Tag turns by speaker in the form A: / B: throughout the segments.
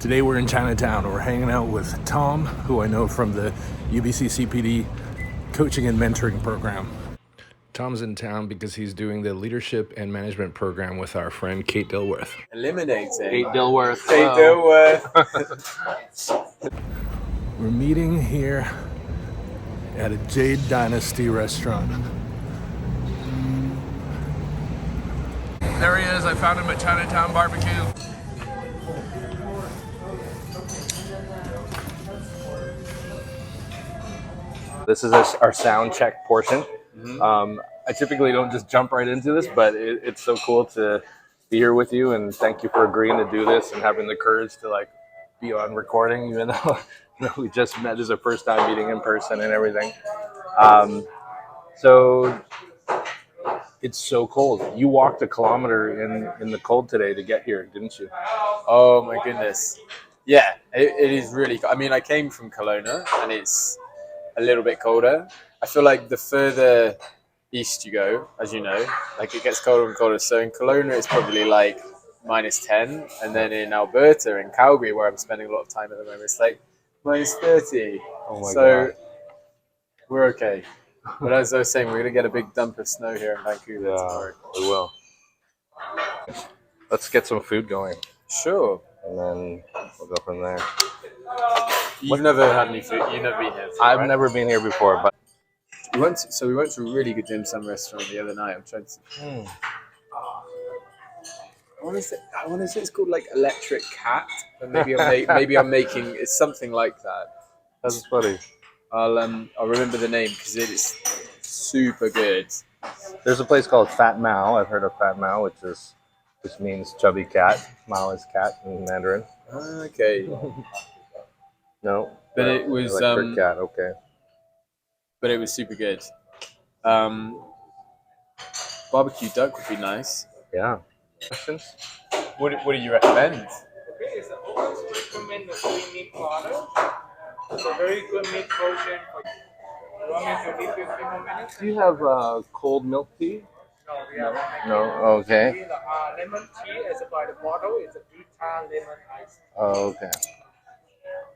A: Today we're in Chinatown. We're hanging out with Tom, who I know from the UBC CPD coaching and mentoring program. Tom's in town because he's doing the leadership and management program with our friend Kate Dilworth.
B: Eliminating.
A: Kate Dilworth.
B: Kate Dilworth.
A: We're meeting here at a Jade Dynasty restaurant. There he is. I found him at Chinatown Barbecue. This is our sound check portion. I typically don't just jump right into this, but it's so cool to be here with you, and thank you for agreeing to do this and having the courage to be on recording, even though we just met. This is our first time meeting in person and everything. So it's so cold. You walked 1 kilometer in the cold today to get here, didn't you?
B: Oh my goodness. Yeah, it is really. I mean, I came from Kelowna, and it's a little bit colder. I feel like the further east you go, as you know, it gets colder and colder. So in Kelowna, it's probably like -10, and then in Alberta, in Calgary, where I'm spending a lot of time at the moment, it's like -30.
A: Oh my
B: God.
A: God.
B: We're okay. But as I was saying, we're gonna get a big dump of snow here in Vancouver tomorrow.
A: We will. Let's get some food going,
B: Sure.
A: and then we'll go from there.
B: You've never had any food. You've never been here.
A: I've never been here before, but
B: We went to a really good dim sum restaurant the other night. I'm trying to. I want to say it's called like Electric Cat, but maybe I'm making it's something like that.
A: that's funny.
B: I'll remember the name because it is super good.
A: There's a place called Fat Mao. I've heard of Fat Mao, which means chubby cat. Mao is cat in Mandarin.
B: Okay,
A: No,
B: but it was
A: electric cat. Okay.
B: but it was super good. Barbecue duck would be nice.
A: Yeah. Questions?
B: What do you recommend?
C: Okay, so I always recommend the 3-meat platter. It's a very good meat portion for you. You want me to leave 15 more minutes?
A: Do you have cold milk tea?
C: No, we are not.
A: No. Okay.
C: The lemon tea is by the bottle. It's a Vita lemon ice.
A: Oh, okay.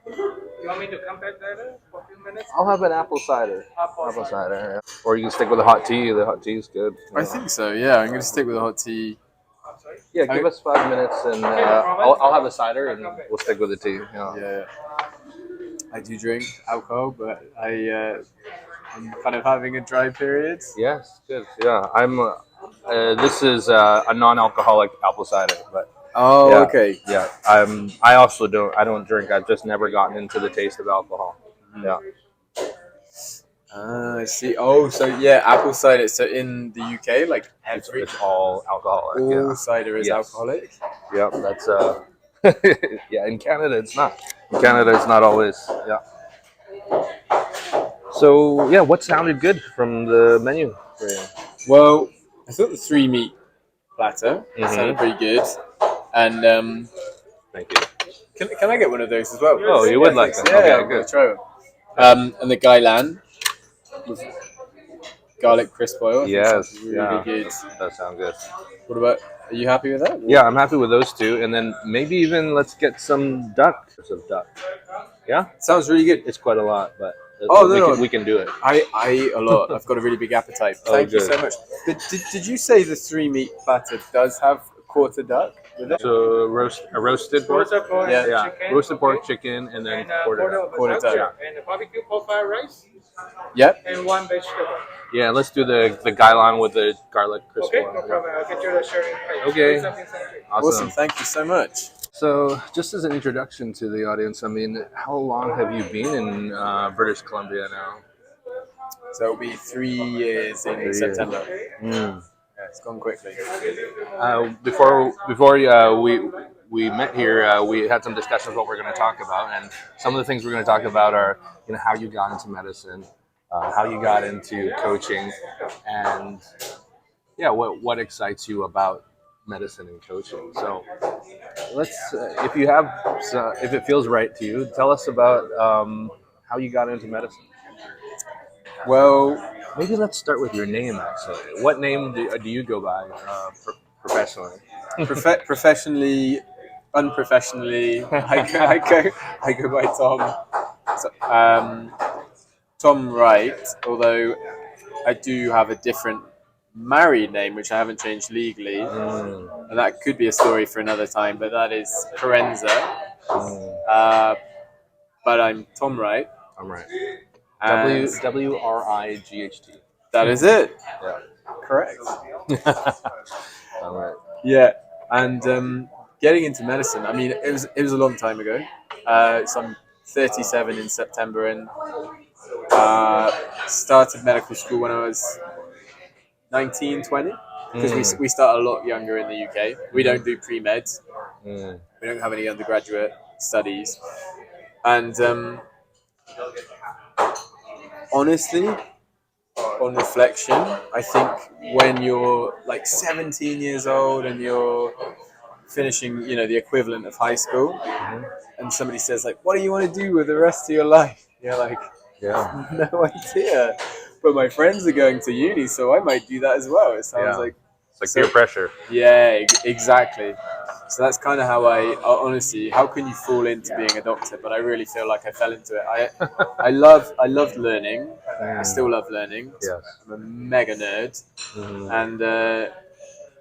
C: You want me to come back later for a few minutes?
A: I'll have an apple cider.
C: Apple cider.
A: Yeah. Or you can stick with the hot tea. The hot tea is good.
B: I think so. Yeah, I'm gonna stick with the hot tea.
C: I'm sorry.
A: Yeah, give us 5 minutes, and I'll have a cider, and we'll stick with the tea. Yeah.
B: Yeah, I do drink alcohol, but I'm kind of having a dry period.
A: Yes, good. Yeah, I'm. This is a non-alcoholic apple cider, but
B: Oh,
A: yeah,
B: okay.
A: yeah. I also don't. I don't drink. I've just never gotten into the taste of alcohol. Yeah.
B: I see. Oh, so yeah, apple cider. So in the UK, like
A: It's all alcoholic.
B: all
A: Yeah.
B: cider is
A: Yes.
B: alcoholic.
A: Yep. That's yeah. In Canada, it's not. In Canada, it's not always. Yeah. So yeah, what sounded good from the menu for you?
B: Well, I thought the 3-meat platter
A: Mhm.
B: sounded pretty good, and
A: Thank you.
B: can I get one of those as well?
A: Oh, you would like
B: thanks.
A: that?
B: Yeah,
A: Okay,
B: I'm gonna
A: good.
B: try one. And the gailan with garlic crisp oil. I think
A: Yes,
B: sounds really
A: yeah.
B: good.
A: That sounds good.
B: What about? Are you happy with that?
A: Yeah, I'm happy with those two, and then maybe even let's get some duck. Of duck. Yeah,
B: Sounds really good.
A: it's quite a lot, but
B: Oh, no.
A: we can do it.
B: I eat a lot. I've got a really big appetite.
A: Oh,
B: Thank you
A: good.
B: so much. Did you say the 3-meat platter does have a quarter duck with it?
A: So roasted pork.
C: Roasted pork,
B: Yeah.
C: chicken,
A: Roasted pork,
C: okay,
A: chicken, and then
C: and
A: quarter.
B: Quarter duck.
C: and a barbecue profile rice,
B: Yep.
C: and 1 vegetable.
A: Yeah, let's do the gailan with the garlic crisp
C: Okay,
A: oil.
C: no problem. I'll get you the sharing plate.
A: Okay.
C: Something.
B: Awesome. Thank you so much.
A: So, just as an introduction to the audience, I mean, how long have you been in British Columbia now?
B: So it'll be 3 years in
A: 3 years.
B: September.
A: Mm.
B: Yeah, it's gone quickly.
A: Before we met here, we had some discussions what we're going to talk about, and some of the things we're going to talk about are how you got into medicine, how you got into coaching, and yeah, what excites you about medicine and coaching. So let's, if it feels right to you, tell us about how you got into medicine.
B: Well,
A: Maybe let's start with your name, actually. What name do you go by professionally?
B: professionally, unprofessionally, I go by Tom. So, Tom Wright, although I do have a different married name, which I haven't changed legally. And that could be a story for another time, but that is Kerensa. But I'm Tom Wright.
A: I'm right.
B: And
A: WRIGHT.
B: that is it.
A: Yeah.
B: Correct.
A: All right.
B: Yeah. And getting into medicine, I mean, it was a long time ago. So I'm 37 in September, and started medical school when I was 19, 20. Because we start a lot younger in the UK. We don't do pre-med. We don't have any undergraduate studies. And honestly, on reflection, I think when you're like 17 years old and you're finishing, the equivalent of high school, and somebody says like, "What do you want to do with the rest of your life?" You're like,
A: Yeah.
B: "No idea." But my friends are going to uni, so I might do that as well. It sounds like
A: It's like peer pressure.
B: Yeah, exactly. So that's kind of how honestly, how can you fall into being a doctor? But I really feel like I fell into it. I loved learning. I still love learning.
A: Yes.
B: I'm a mega nerd,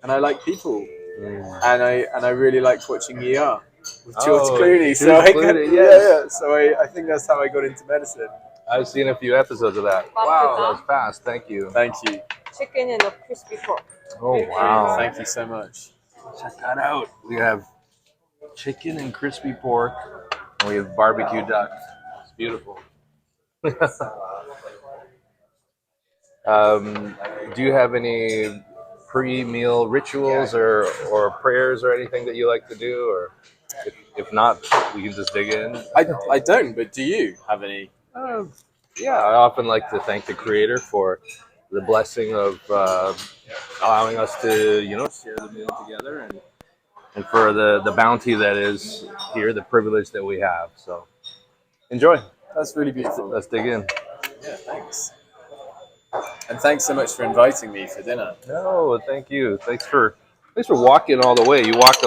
B: and I like people, and I really liked watching ER with George Clooney. So I think that's how I got into medicine.
A: I've seen a few episodes of that. Wow, that was fast. Thank you.
B: Thank you.
D: Chicken and a crispy pork.
A: Oh, wow.
B: Thank you so much.
A: Check that out. We have chicken and crispy pork, and we have barbecue duck. It's beautiful. Do you have any pre-meal rituals or prayers or anything that you like to do? Or if not, we can just dig in.
B: I don't, but do you have any?
A: Yeah, I often like to thank the Creator for the blessing of allowing us to, share the meal together, and for the bounty that is here, the privilege that we have. So, enjoy.
B: That's really beautiful.
A: Let's dig in.
B: Yeah, thanks. And thanks so much for inviting me for dinner.
A: No, thank you. Thanks for walking all the way. You walked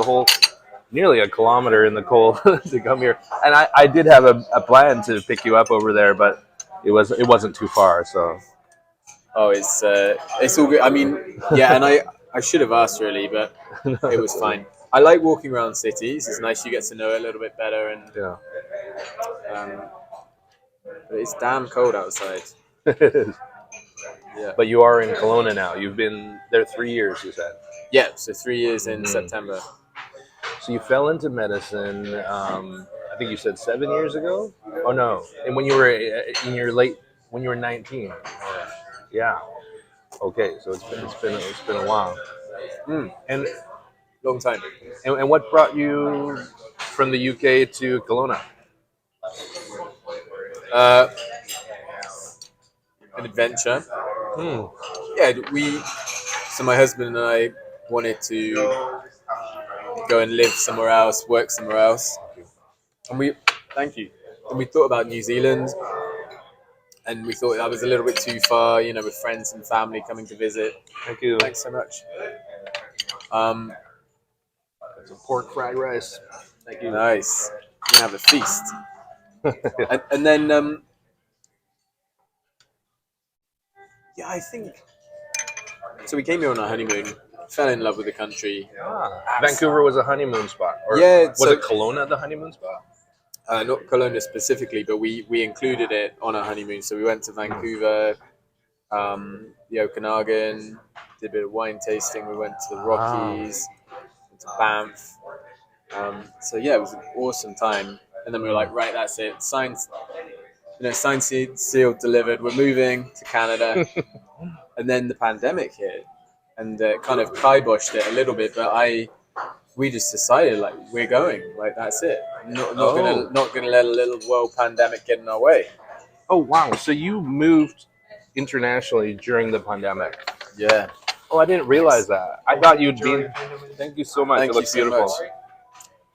A: nearly a kilometer in the cold to come here. And I did have a plan to pick you up over there, but it wasn't too far. So.
B: Oh, it's all good. I mean, yeah, and I should have asked really, but it was fine. I like walking around cities. It's nice you get to know it a little bit better, and but it's damn cold outside.
A: It is.
B: Yeah.
A: But you are in Kelowna now. You've been there 3 years, you said.
B: Yeah, so 3 years in September.
A: So you fell into medicine. I think you said 7 years ago. Oh no! And when you were when you were 19. Yeah. Okay, so it's been a while. And
B: Long time.
A: and what brought you from the UK to Kelowna?
B: An adventure. Yeah, so my husband and I wanted to go and live somewhere else, work somewhere else. And thank you. And we thought about New Zealand, and we thought that was a little bit too far, with friends and family coming to visit.
A: Thank you.
B: Thanks so much.
A: Some pork fried rice.
B: Thank you. Nice. We're gonna have a feast. and then, yeah, I think. So we came here on our honeymoon, fell in love with the country.
A: Vancouver was a honeymoon spot. Or
B: Yeah,
A: was it Kelowna the honeymoon spot?
B: Not Kelowna specifically, but we included it on our honeymoon. So we went to Vancouver, the Okanagan, did a bit of wine tasting. We went to the Rockies, went to Banff. So yeah, it was an awesome time. And then we were like, right, that's it. Signed, sealed, delivered. We're moving to Canada. And then the pandemic hit, and kind of kiboshed it a little bit. But we just decided, like, we're going, like, that's it. Not gonna let a little world pandemic get in our way.
A: Oh wow! So you moved internationally during the pandemic?
B: Yeah.
A: Oh, I didn't realize that. I thought you'd be. Thank you so much.
B: Thank
A: it looks
B: you so
A: beautiful.
B: much.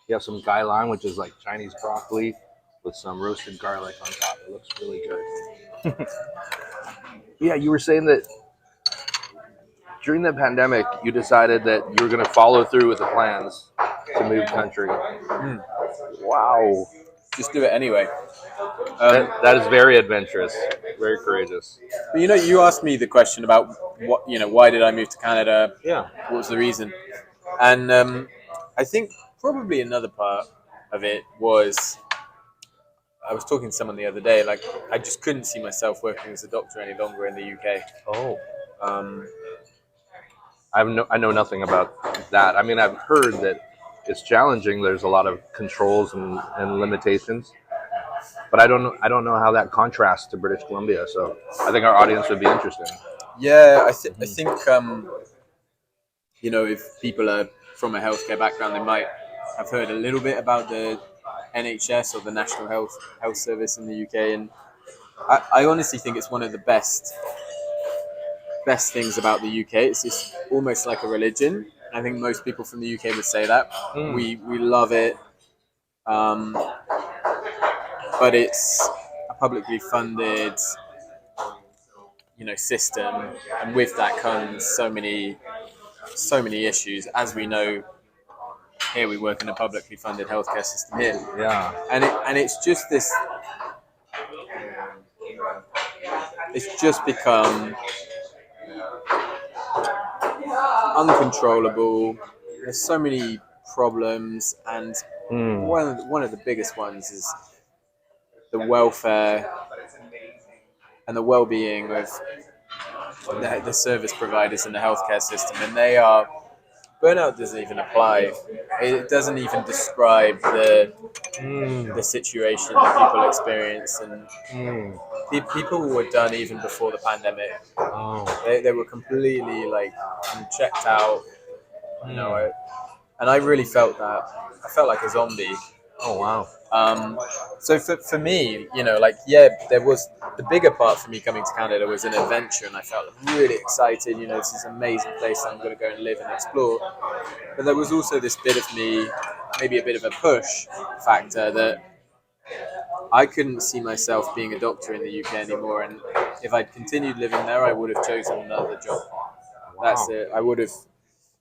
A: You have some gailan, which is like Chinese broccoli with some roasted garlic on top. It looks really good. Yeah, you were saying that during the pandemic, you decided that you were going to follow through with the plans to move country. Wow.
B: Just do it anyway.
A: That is very adventurous, very courageous.
B: But you asked me the question about why did I move to Canada?
A: Yeah.
B: What was the reason? And I think probably another part of it was I was talking to someone the other day. Like I just couldn't see myself working as a doctor any longer in the UK.
A: Oh.
B: Um,
A: I know nothing about that. I mean, I've heard that it's challenging. There's a lot of controls and limitations, but I don't know how that contrasts to British Columbia. So I think our audience would be interested.
B: yeah, I think if people are from a healthcare background, they might have heard a little bit about the NHS or the National Health Service in the UK, and I honestly think it's one of the best things about the UK. It's just almost like a religion. I think most people from the UK would say that. We love it, but it's a publicly funded system, and with that comes so many issues. As we know, here we work in a publicly funded healthcare system here,
A: Yeah.
B: and it's just this. It's just become uncontrollable. There's so many problems, and one of the biggest ones is the welfare and the well-being of the service providers in the healthcare system, and they are burnout doesn't even apply. It doesn't even describe the situation that people experience, and people were done even before the pandemic.
A: Oh.
B: They were completely checked out, and I really felt that. I felt like a zombie.
A: Oh wow.
B: So for me, there was the bigger part for me coming to Canada was an adventure, and I felt really excited. This is an amazing place I'm going to go and live and explore. But there was also this bit of me, maybe a bit of a push factor, that I couldn't see myself being a doctor in the UK anymore. And if I'd continued living there, I would have chosen another job.
A: Wow.
B: That's it. I would have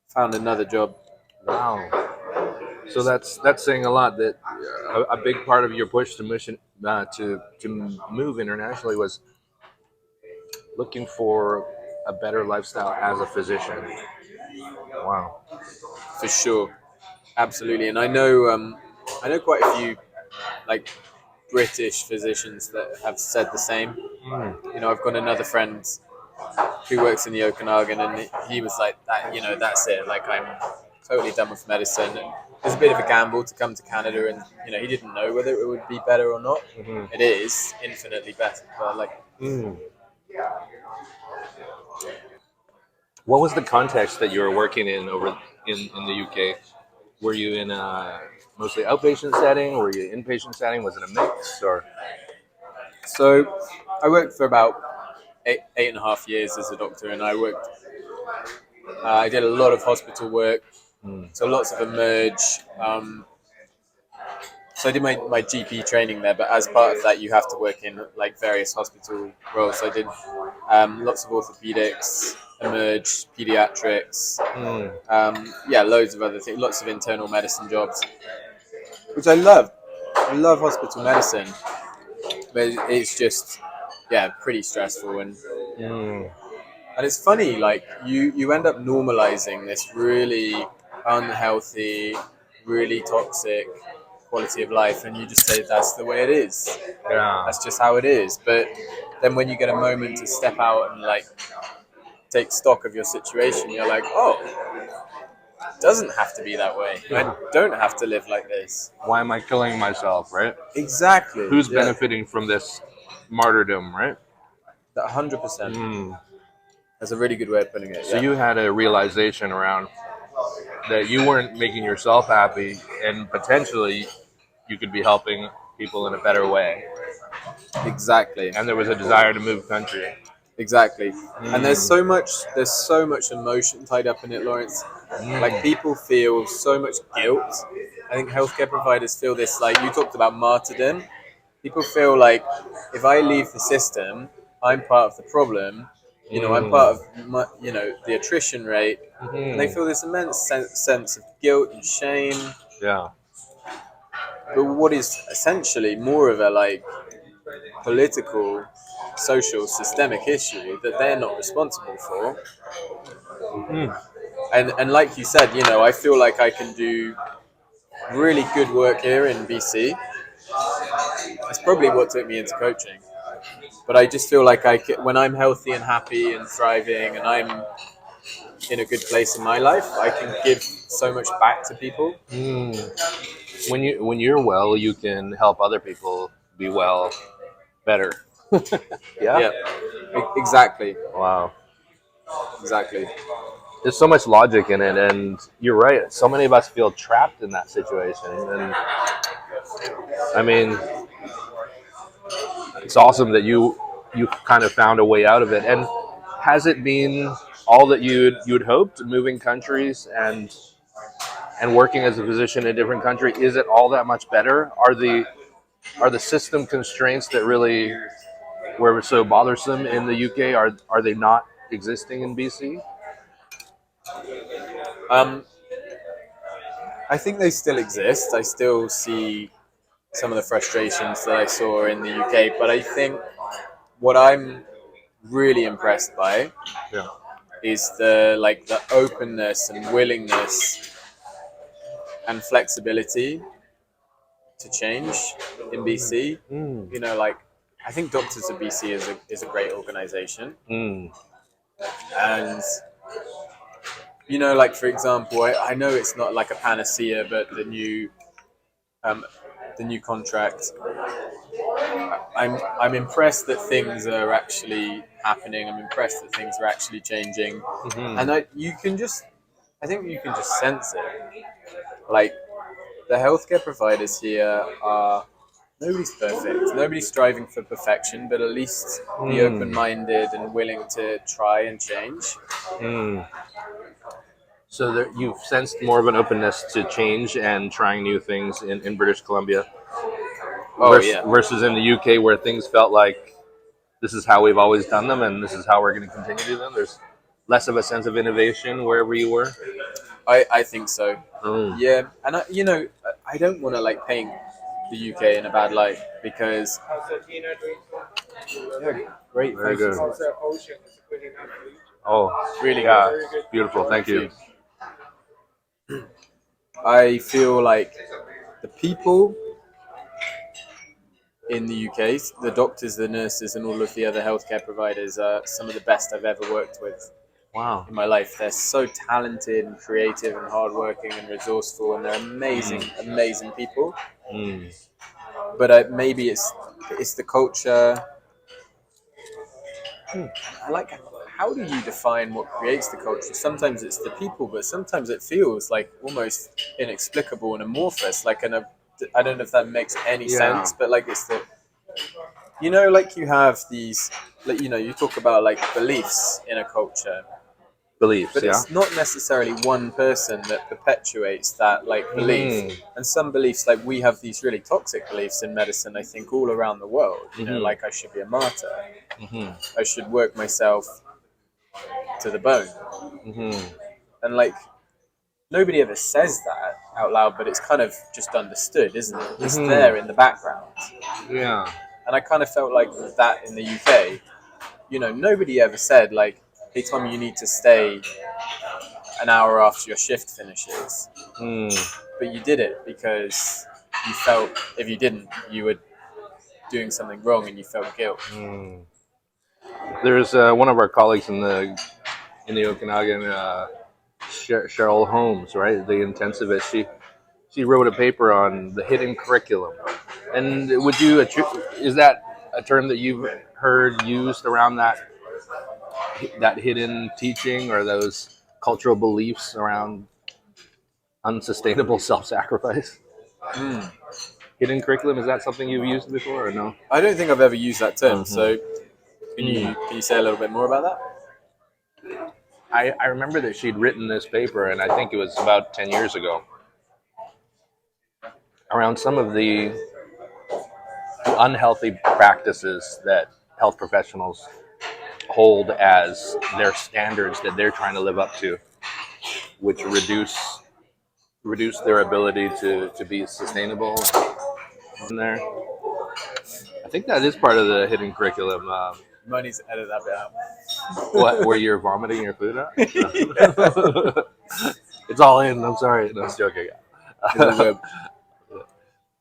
B: found another job.
A: Wow. So that's saying a lot. That a big part of your push to move internationally was looking for a better lifestyle as a physician. Wow.
B: For sure, absolutely. And I know quite a few British physicians that have said the same. I've got another friend who works in the Okanagan, and he was like that. That's it. I'm totally done with medicine. And it was a bit of a gamble to come to Canada, and he didn't know whether it would be better or not. It is infinitely better. But
A: What was the context that you were working in over in the UK? Were you in a mostly outpatient setting? Were you inpatient setting? Was it a mix or?
B: So I worked for about eight and a half years as a doctor, and I did a lot of hospital work, so lots of emerge. So I did my GP training there, but as part of that, you have to work in various hospital roles. So I did lots of orthopedics, emerge, pediatrics, loads of other things, lots of internal medicine jobs, which I love. I love hospital medicine, but it's just pretty stressful, and it's funny, you end up normalizing this really unhealthy, really toxic quality of life, and you just say that's the way it is.
A: Yeah.
B: That's just how it is. But then when you get a moment to step out and take stock of your situation, you're like, oh, it doesn't have to be that way. I don't have to live like this.
A: Why am I killing myself, right?
B: Exactly.
A: Who's benefiting from this martyrdom, right?
B: 100%. That's a really good way of putting it.
A: So you had a realization around that you weren't making yourself happy, and potentially you could be helping people in a better way.
B: Exactly.
A: And there was a desire to move country.
B: Exactly. And there's so much emotion tied up in it, Lawrence. People feel so much guilt. I think healthcare providers feel this, you talked about martyrdom. People feel like if I leave the system, I'm part of the problem, You know, I'm part of my, you know, the attrition rate, and they
A: Mhm.
B: feel this immense sense of guilt and shame.
A: Yeah.
B: But what is essentially more of a like political, social, systemic issue that they're not responsible for.
A: Mm.
B: And like you said, you know, I feel like I can do really good work here in BC. That's probably what took me into coaching. But I just feel like when I'm healthy and happy and thriving, and I'm in a good place in my life, I can give so much back to people.
A: Mm. When you're well, you can help other people be well better. Yeah.
B: Yeah, exactly,
A: Wow.
B: exactly.
A: There's so much logic in it, and you're right. So many of us feel trapped in that situation, and I mean, it's awesome that you kind of found a way out of it. And has it been all that you'd hoped, moving countries and working as a physician in a different country? Is it all that much better? Are the system constraints that really were so bothersome in the UK, are they not existing in BC?
B: Um, I think they still exist. I still see some of the frustrations that I saw in the UK, but I think what I'm really impressed by
A: Yeah.
B: is the openness and willingness and flexibility to change in BC.
A: Mm.
B: You know, like I think Doctors of BC is a great organization,
A: Mm.
B: and you know, like for example, I know it's not like a panacea, but um, the new contract. I'm impressed that things are actually happening. I'm impressed that things are actually changing, and
A: Mm-hmm.
B: I think you can just sense it. Like the healthcare providers here are nobody's perfect. Nobody's striving for perfection, but at least be
A: Mm.
B: open-minded and willing to try and change.
A: Mm. So there, you've sensed more of an openness to change and trying new things in British Columbia
B: Oh
A: versus,
B: yeah,
A: versus in the UK where things felt like this is how we've always done them and this is how we're going to continue to do them. There's less of a sense of innovation wherever you were.
B: I think so.
A: Mm.
B: Yeah, and you know, I don't want to like paint the UK in a bad light because
C: How's the dinner doing?
B: yeah, great,
A: Very
B: thank you.
A: good.
C: How's the ocean? Is it good enough for you?
A: Oh,
B: Really good.
A: yeah,
C: Very good.
A: beautiful. Thank
B: Thank
A: you.
B: you. I feel like the people in the UK, the doctors, the nurses, and all of the other healthcare providers are some of the best I've ever worked with
A: Wow.
B: in my life. They're so talented and creative and hardworking and resourceful, and they're amazing, amazing people.
A: Mm.
B: But maybe it's the culture. I like how do you define what creates the culture? Sometimes it's the people, but sometimes it feels like almost inexplicable and amorphous. I don't know if that makes any
A: Yeah.
B: sense, but like it's the you know, like you have these, like you know, you talk about like beliefs in a culture,
A: Beliefs,
B: but
A: yeah.
B: it's not necessarily one person that perpetuates that like belief.
A: Mm-hmm.
B: And some beliefs, like we have these really toxic beliefs in medicine, I think, all around the world. You know,
A: Mm-hmm.
B: like I should be a martyr,
A: Mm-hmm.
B: I should work myself to the bone,
A: Mm-hmm.
B: and like nobody ever says that out loud, but it's kind of just understood, isn't it? It's there in
A: Mm-hmm.
B: the background.
A: Yeah.
B: And I kind of felt like that in the UK. You know, nobody ever said like, "Hey Tom, you need to stay an hour after your shift finishes,"
A: Mm.
B: but you did it because you felt if you didn't, you were doing something wrong and you felt guilt.
A: Mm. There's one of our colleagues in the Okanagan, Cheryl Holmes, right? The intensivist. She wrote a paper on the hidden curriculum. And is that a term that you've heard used around that hidden teaching or those cultural beliefs around unsustainable self-sacrifice?
B: Mm.
A: Hidden curriculum, is that something you've used before or no?
B: I don't think I've ever used that term.
A: Mm-hmm.
B: So can you say a little bit more about that?
A: I remember that she'd written this paper, and I think it was about 10 years ago, around some of the unhealthy practices that health professionals hold as their standards that they're trying to live up to, which reduce their ability to be sustainable in there. I think that is part of the hidden curriculum.
B: You might need to edit that bit out.
A: What, where you're vomiting your food at? It's all in. I'm sorry. No, I'm joking.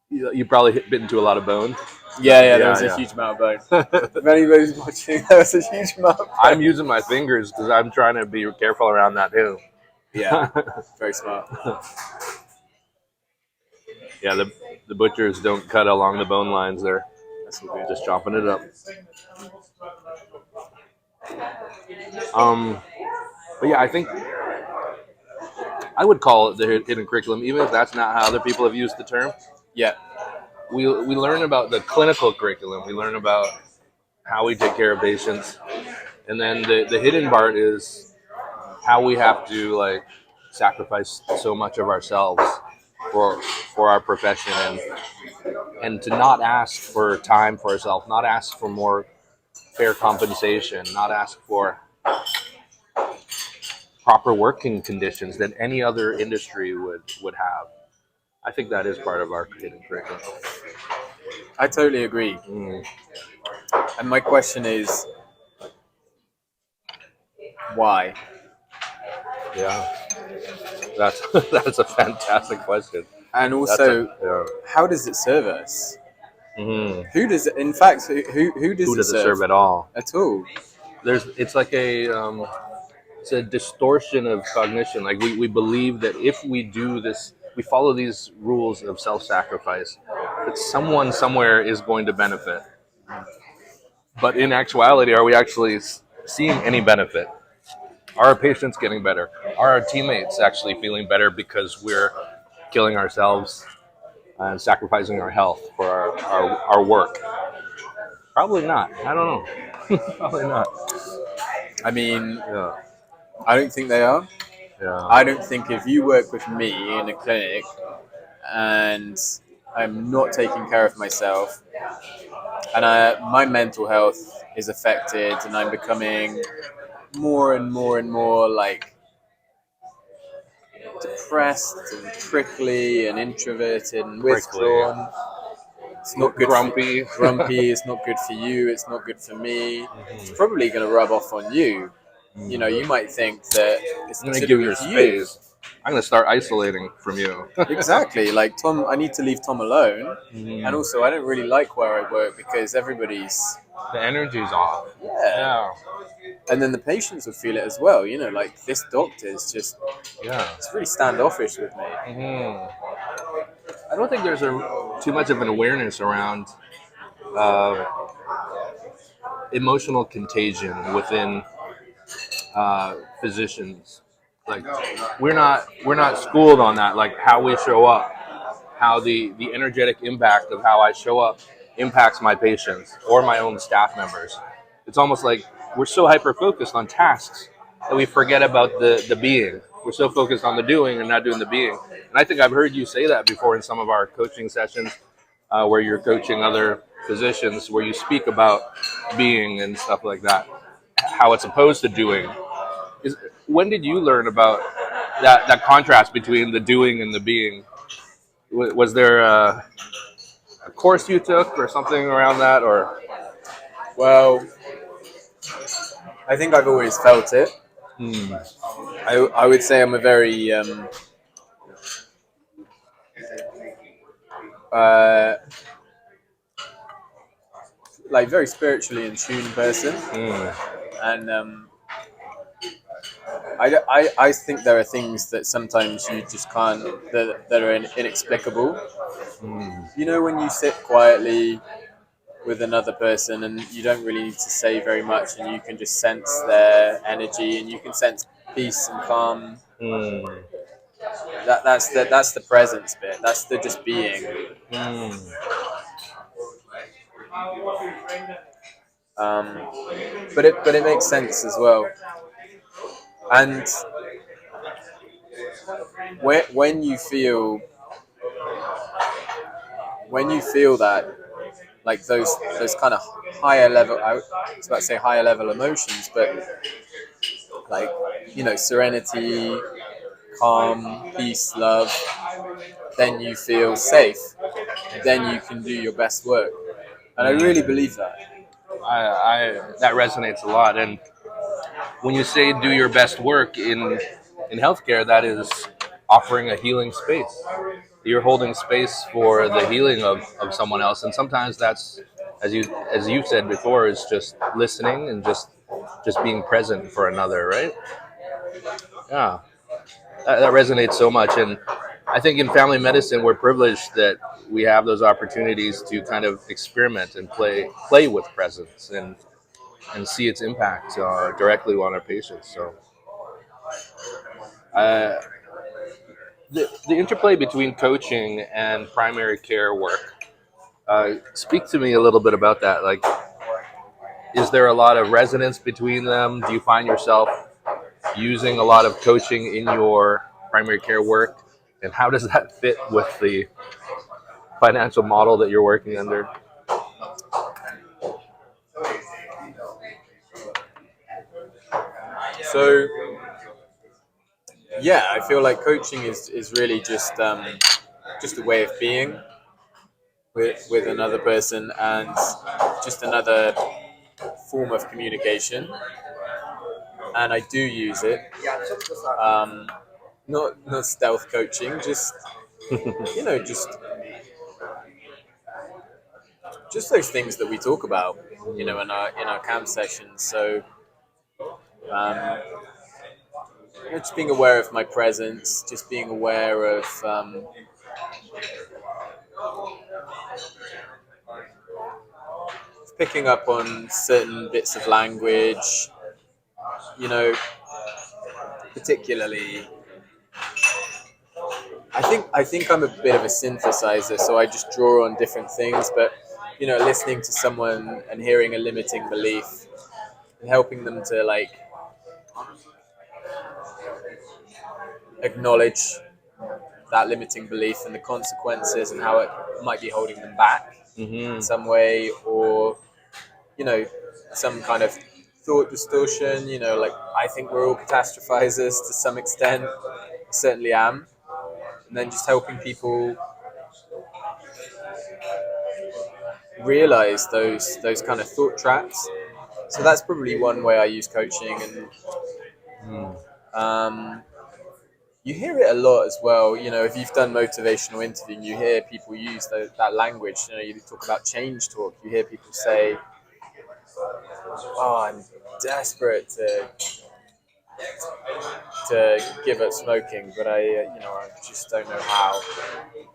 A: You probably bit into a lot of bone.
B: Yeah, there was a huge amount of bone. If anybody's watching, there was a huge amount of bone.
A: I'm using my fingers because I'm trying to be careful around that too.
B: Yeah, very smart.
A: Yeah, the butchers don't cut along the bone lines there.
B: That's all good.
A: Just chopping it up. But yeah, I think I would call it the hidden curriculum, even if that's not how other people have used the term.
B: Yeah.
A: We learn about the clinical curriculum. We learn about how we take care of patients, and then the hidden part is how we have to sacrifice so much of ourselves for our profession, and to not ask for time for ourselves, not ask for more fair compensation, not ask for proper working conditions that any other industry would have. I think that is part of our hidden curriculum.
B: I totally agree. And my question is, why?
A: Yeah, that's a fantastic question.
B: And also, how does it serve us? Who does it? In fact, who does
A: Who
B: it
A: does it
B: serve
A: serve at all?
B: at all?
A: It's like it's a distortion of cognition. Like we believe that if we do this, we follow these rules of self-sacrifice, that someone somewhere is going to benefit. But in actuality, are we actually seeing any benefit? Are our patients getting better? Are our teammates actually feeling better because we're killing ourselves and sacrificing our health for our work? Probably not. I don't know. Probably not.
B: I mean,
A: Yeah.
B: I don't think they are.
A: Yeah.
B: I don't think if you work with me in a clinic and I'm not taking care of myself and my mental health is affected and I'm becoming more and more and more like depressed and prickly and introverted and withdrawn. It's not good.
A: Grumpy.
B: Grumpy. It's not good for you. It's not good for me. It's probably going to rub off on you. You know, you might think that it's
A: I'm going
B: to
A: to
B: do
A: give you
B: with
A: space. I'm going to start isolating from you.
B: Exactly. Like Tom, I need to leave Tom alone. And also, I don't really like where I work because everybody's...
A: The energy's off.
B: Yeah. And then the patients will feel it as well. You know, like this doctor is just...
A: Yeah.
B: It's really standoffish with me.
A: I don't think there's too much of an awareness around emotional contagion within physicians. Like we're not schooled on that. Like how we show up, how the energetic impact of how I show up impacts my patients or my own staff members. It's almost like we're so hyper focused on tasks that we forget about the being. We're so focused on the doing and not doing the being. And I think I've heard you say that before in some of our coaching sessions, where you're coaching other physicians, where you speak about being and stuff like that, how it's opposed to doing. When did you learn about that contrast between the doing and the being? Was there a course you took or something around that, or?
B: Well, I think I've always felt it. I would say I'm a very like very spiritually in tune person, and I think there are things that sometimes you just can't that are inexplicable. You know, when you sit quietly with another person and you don't really need to say very much, and you can just sense their energy and you can sense peace and calm. That's the presence bit. That's the just being. But it makes sense as well. And when you feel that, like those kind of higher level. I was about to say higher level emotions, but like serenity, calm, peace, love. Then you feel safe. Then you can do your best work, and I really believe that.
A: That resonates a lot. And when you say do your best work in healthcare, that is offering a healing space. You're holding space for the healing of someone else, and sometimes that's, as you said before, is just listening and just being present for another, right? Yeah, that resonates so much. And I think in family medicine, we're privileged that we have those opportunities to kind of experiment and play with presence and see its impact directly on our patients. So uh, the interplay between coaching and primary care work. Speak to me a little bit about that. Like, is there a lot of resonance between them? Do you find yourself using a lot of coaching in your primary care work? And how does that fit with the financial model that you're working under?
B: So yeah, I feel like coaching is really just a way of being with another person, and just another form of communication. And I do use it. Um, not stealth coaching, just just those things that we talk about, in our camp sessions. So um, just being aware of my presence, just being aware of picking up on certain bits of language, particularly. I think I'm a bit of a synthesizer, so I just draw on different things. But listening to someone and hearing a limiting belief and helping them to acknowledge that limiting belief and the consequences and how it might be holding them back in some way, or some kind of thought distortion. Like, I think we're all catastrophizers to some extent. I certainly am. And then just helping people realize those kind of thought traps. So that's probably one way I use coaching. And you hear it a lot as well. If you've done motivational interviewing, you hear people use that language. You talk about change talk. You hear people say, "Oh, I'm desperate to give up smoking, but I just don't know how."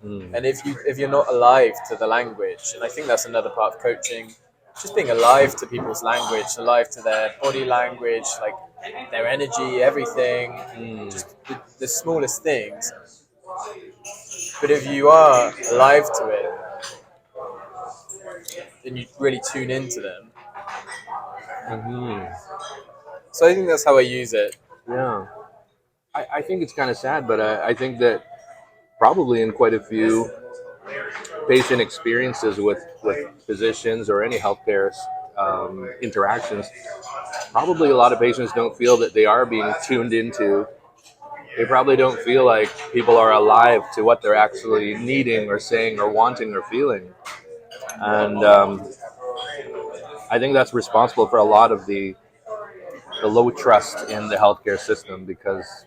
B: And if you're not alive to the language, and I think that's another part of coaching, just being alive to people's language, alive to their body language, like their energy, everything, just the smallest things. But if you are alive to it, then you really tune into them. So I think that's how I use it.
A: Yeah, I think it's kind of sad, but I think that probably in quite a few patient experiences with physicians or any healthcare interactions, probably a lot of patients don't feel that they are being tuned into. They probably don't feel like people are alive to what they're actually needing or saying or wanting or feeling. And I think that's responsible for a lot of the low trust in the healthcare system, because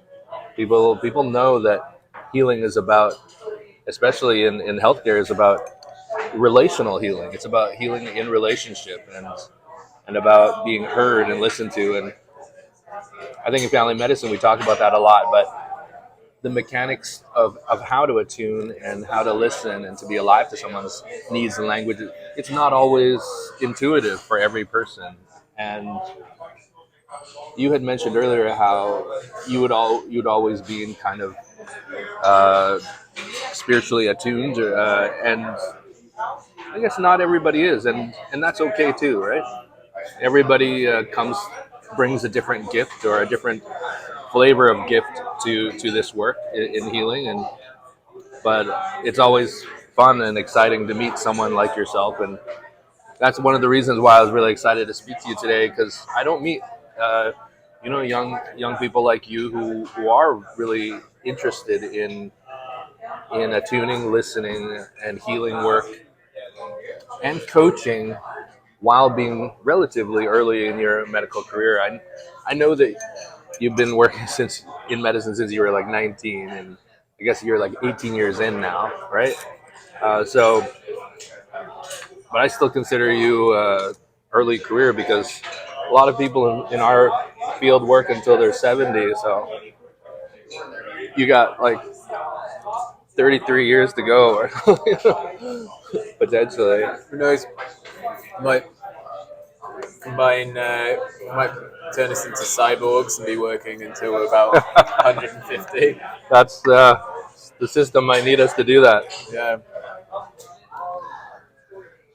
A: people know that healing is about, especially in healthcare, is about relational healing. It's about healing in relationship and about being heard and listened to. And I think in family medicine we talk about that a lot, but the mechanics of how to attune and how to listen and to be alive to someone's needs and language, it's not always intuitive for every person. And you had mentioned earlier how you'd always be in kind of uh, spiritually attuned, and I guess not everybody is, and that's okay too, right? Everybody brings a different gift or a different flavor of gift to this work in healing, but it's always fun and exciting to meet someone like yourself that's one of the reasons why I was really excited to speak to you today, because I don't meet, uh, young people like you who are really interested in attuning, listening, and healing work and coaching while being relatively early in your medical career. I know that you've been working in medicine since you were like 19, and I guess you're like 18 years in now, right? So, but I still consider you early career, because a lot of people in our field work until they're 70. So you got like 33 years to go, or potentially.
B: Who knows? Might combine, might turn us into cyborgs and be working until we're about 150.
A: That's the system might need us to do that.
B: Yeah,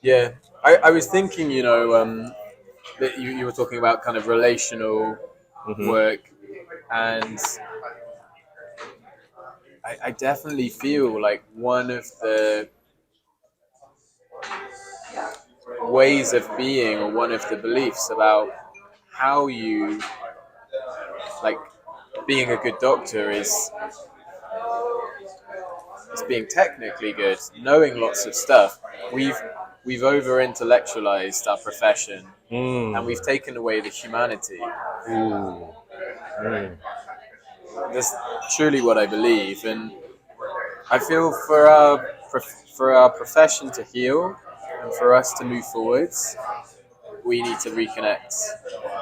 B: yeah. I was thinking, that you were talking about kind of relational
A: Hmm.
B: work, and I definitely feel like one of the ways of being, or one of the beliefs about how you like being a good doctor is being technically good, knowing lots of stuff. We've over intellectualized our profession, and
A: Mm.
B: we've taken away the humanity.
A: Ooh. Mm.
B: That's truly what I believe, and I feel for our profession to heal and for us to move forwards, we need to reconnect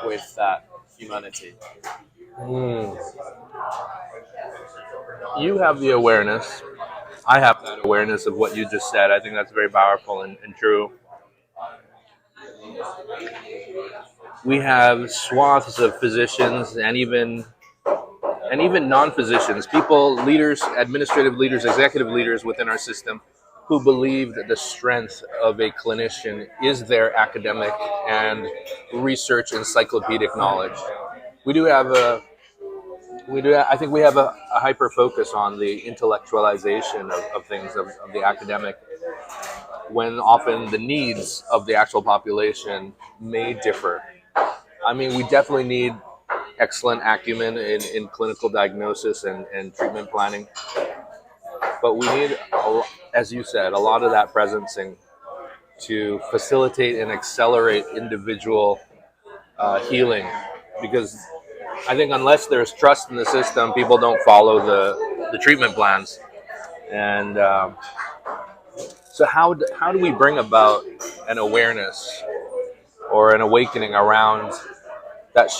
B: with that humanity.
A: Mm. You have the awareness. I have that awareness of what you just said. I think that's very powerful and true. We have swaths of physicians and even non-physicians, people, leaders, administrative leaders, executive leaders within our system, who believe that the strength of a clinician is their academic and research encyclopedic knowledge. We do have a I think we have a hyper focus on the intellectualization of things, of the academic, when often the needs of the actual population may differ. I mean, we definitely need excellent acumen in clinical diagnosis and treatment planning, but we need, as you said, a lot of that presencing to facilitate and accelerate individual healing, because I think unless there's trust in the system, people don't follow the treatment plans. And so how do we bring about an awareness or an awakening around that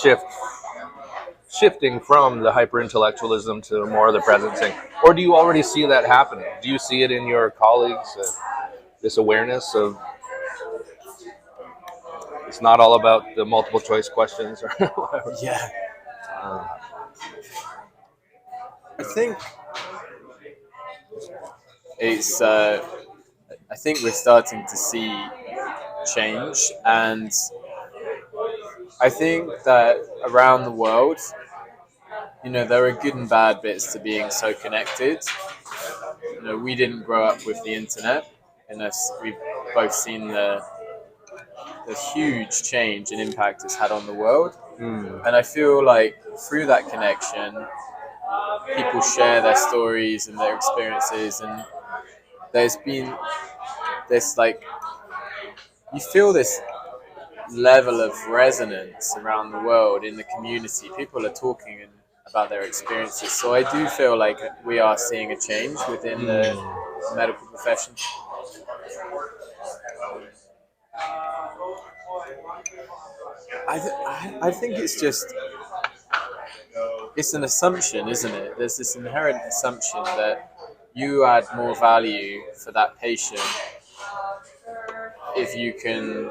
A: shifting from the hyperintellectualism to more of the presencing? Or do you already see that happening? Do you see it in your colleagues, this awareness of it's not all about the multiple choice questions or whatever?
B: Yeah,
A: Um,
B: I think it's. I think we're starting to see change, and I think that around the world, there are good and bad bits to being so connected. We didn't grow up with the internet, and we've both seen the huge change and impact it's had on the world.
A: mm,
B: And I feel like through that connection, people share their stories and their experiences, and there's been this you feel this level of resonance around the world in the community. People are talking about their experiences. So I do feel like we are seeing a change within the
A: mm.
B: medical profession. I think it's an assumption, isn't it? There's this inherent assumption that you add more value for that patient if you can.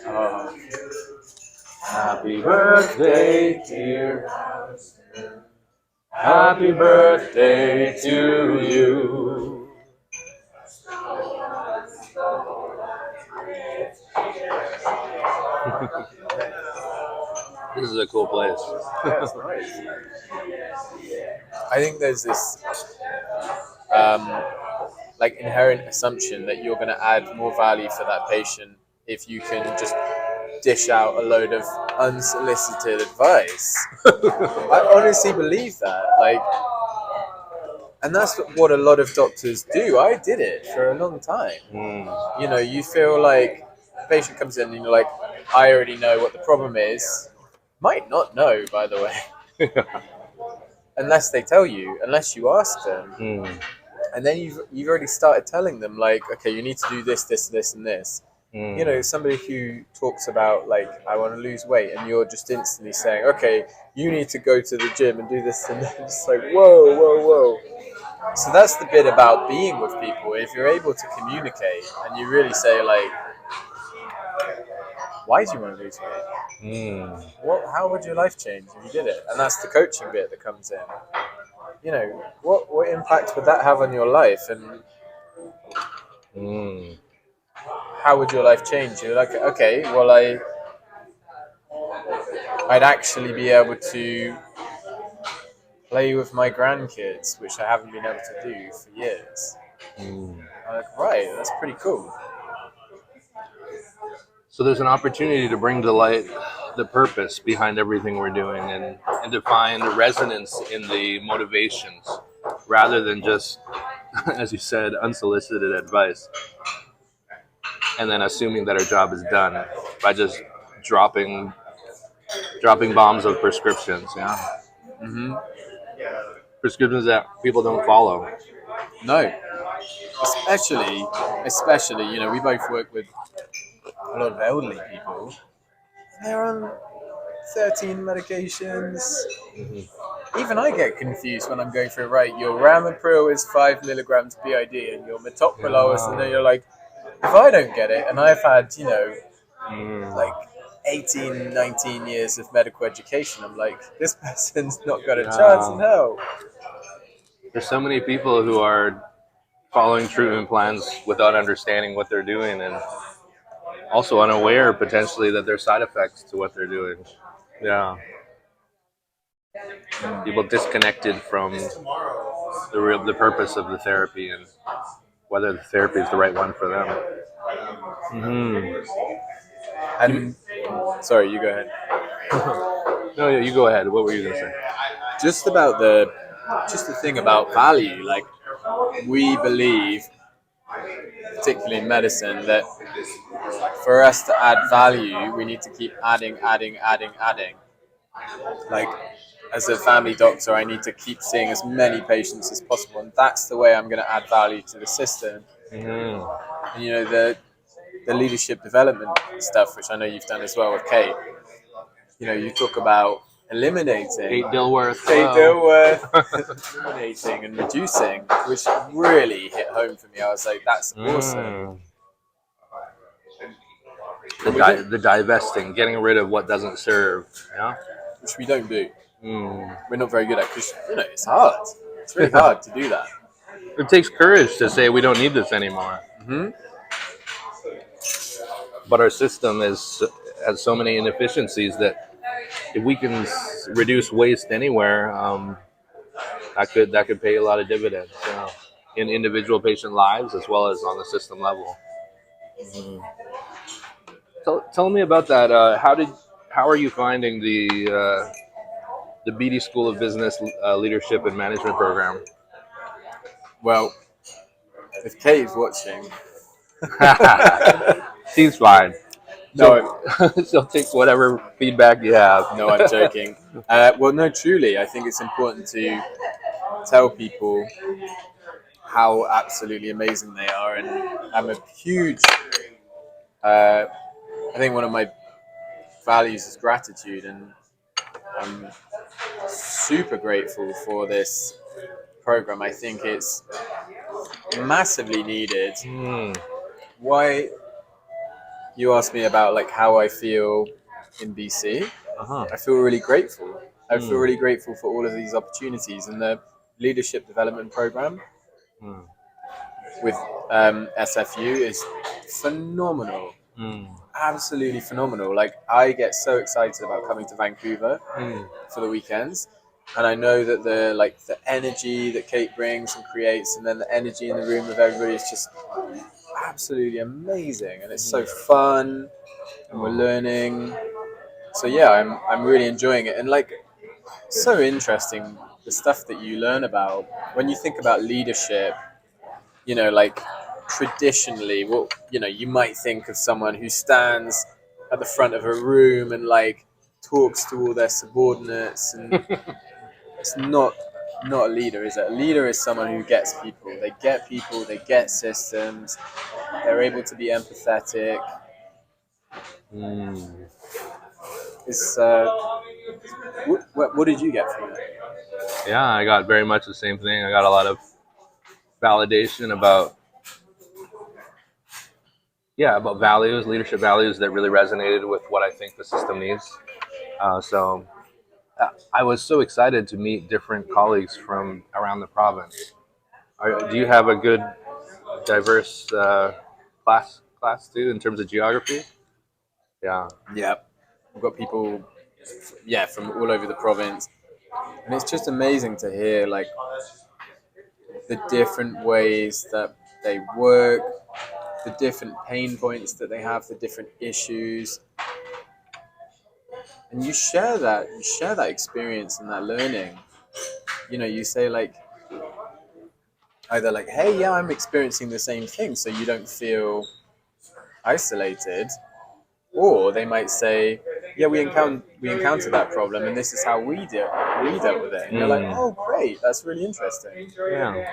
B: Uh,
A: Happy birthday, dear. Happy birthday to you. This is a cool place.
B: that's nice. I think there's this. Um, like inherent assumption that you're going to add more value for that patient if you can just dish out a load of unsolicited advice. I honestly believe that. Like, and that's what a lot of doctors do. I did it for a long time. You know, you feel like the patient comes in and you're like, I already know what the problem is. Might not know, by the way, unless they tell you, unless you ask them. And then you've already started telling them, like, okay, you need to do this, this, this, and this. You know, somebody who talks about, like, I want to lose weight, and you're just instantly saying, okay, you need to go to the gym and do this, and then it's like, whoa, whoa, whoa. So that's the bit about being with people. If you're able to communicate and you really say, like, why do you want to lose weight? How would your life change if you did it? And that's the coaching bit that comes in. You know, what impact would that have on your life? And how would your life change? You're like, okay, well, I'd actually be able to play with my grandkids, which I haven't been able to do for years. I'm like, right, that's pretty cool.
A: So there's an opportunity to bring to light the purpose behind everything we're doing, and to find a resonance in the motivations rather than just, as you said, unsolicited advice, and then assuming that our job is done by just dropping bombs of prescriptions. Yeah. Prescriptions that people don't follow.
B: No, especially, you know, we both work with a lot of elderly people. They're on 13 medications. Even I get confused when I'm going through, right, your Ramipril is 5 milligrams BID and your metoprolol is, and then you're like, if I don't get it, and I've had, you know, like 18, 19 years of medical education, I'm like, this person's not got a chance in hell.
A: There's so many people who are following treatment plans without understanding what they're doing, and also unaware potentially that there's side effects to what they're doing. Yeah. People disconnected from the purpose of the therapy and whether the therapy is the right one for them.
B: And sorry, you go ahead.
A: No, yeah, you go ahead. What were you gonna say?
B: Just the thing about value, like, we believe, particularly in medicine, that for us to add value, we need to keep adding. Like, as a family doctor, I need to keep seeing as many patients as possible, and that's the way I'm going to add value to the system. And, you know, the leadership development stuff, which I know you've done as well with Kate. You know, you talk about eliminating
A: Kate Dilworth.
B: eliminating and reducing, which really hit home for me. I was like, that's awesome.
A: The divesting, getting rid of what doesn't serve. Yeah.
B: Which we don't do. We're not very good at, because, you know, it's hard. It's really hard to do that.
A: It takes courage to say we don't need this anymore. But our system has so many inefficiencies that if we can reduce waste anywhere, that could pay a lot of dividends, you know, in individual patient lives as well as on the system level. Tell me about that. How are you finding the BD School of Business Leadership and Management program?
B: Well, if Kate's watching,
A: She's fine.
B: no,
A: She'll take whatever feedback you have.
B: no, I'm joking. Well, no, truly, I think it's important to tell people how absolutely amazing they are, and I'm a huge. I think one of my values is gratitude, and I'm super grateful for this program. I think it's massively needed. Why you asked me about, like, how I feel in BC? I feel really grateful. I feel really grateful for all of these opportunities, and the leadership development program with SFU is phenomenal. Absolutely phenomenal. Like, I get so excited about coming to Vancouver for the weekends. and I know that the energy that Kate brings and creates, and then the energy in the room of everybody is just absolutely amazing, and it's so fun, and we're learning. So yeah, I'm really enjoying it, and like so interesting the stuff that you learn about when you think about leadership. Like traditionally, what you might think of someone who stands at the front of a room and like talks to all their subordinates, and it's not a leader, is it? A leader is someone who gets people. They get people. They get systems. They're able to be empathetic.
A: Mm.
B: It's what did you get from it?
A: Yeah, I got very much the same thing. I got a lot of validation about values, leadership values that really resonated with what I think the system needs. So I was so excited to meet different colleagues from around the province. Do you have a good, diverse class too in terms of geography? Yeah.
B: Yeah, we've got people, yeah, from all over the province, and it's just amazing to hear like the different ways that they work, the different pain points that they have, the different issues, and you share that experience and that learning. You say like either like, hey, yeah, I'm experiencing the same thing, so you don't feel isolated, or they might say, yeah, we encountered that problem, and this is how we dealt with it, and you're like,
A: Mm.
B: oh, great, that's really interesting.
A: Yeah.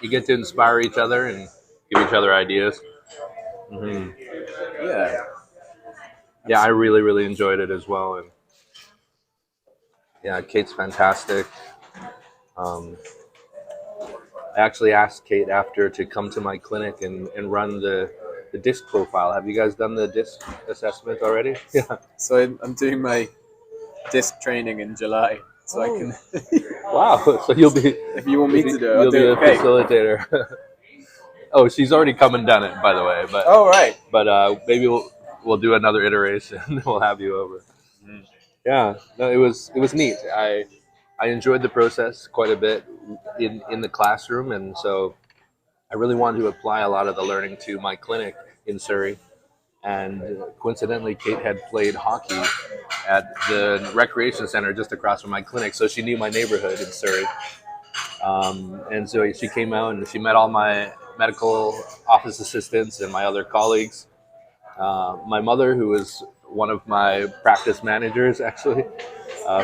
A: You get to inspire each other and give each other ideas. Hmm.
B: Yeah,
A: Yeah, I really, really enjoyed it as well. And yeah, Kate's fantastic. Um, I actually asked Kate after to come to my clinic and run the disc profile. Have you guys done the disc assessment already? Yeah.
B: so I'm doing my disc training in July, so I can.
A: Wow. So you'll be
B: If you want me to do it, I'll
A: you'll be
B: do
A: the
B: it. Okay.
A: facilitator. Oh, she's already come and done it, by the way. But
B: Oh, right.
A: maybe we'll do another iteration. We'll have you over. Yeah. No, it was neat. I enjoyed the process quite a bit in the classroom, and so I really wanted to apply a lot of the learning to my clinic in Surrey. And coincidentally, Kate had played hockey at the recreation center just across from my clinic, so she knew my neighborhood in Surrey. And so she came out and she met all my medical office assistants and my other colleagues. My mother, who was one of my practice managers, actually,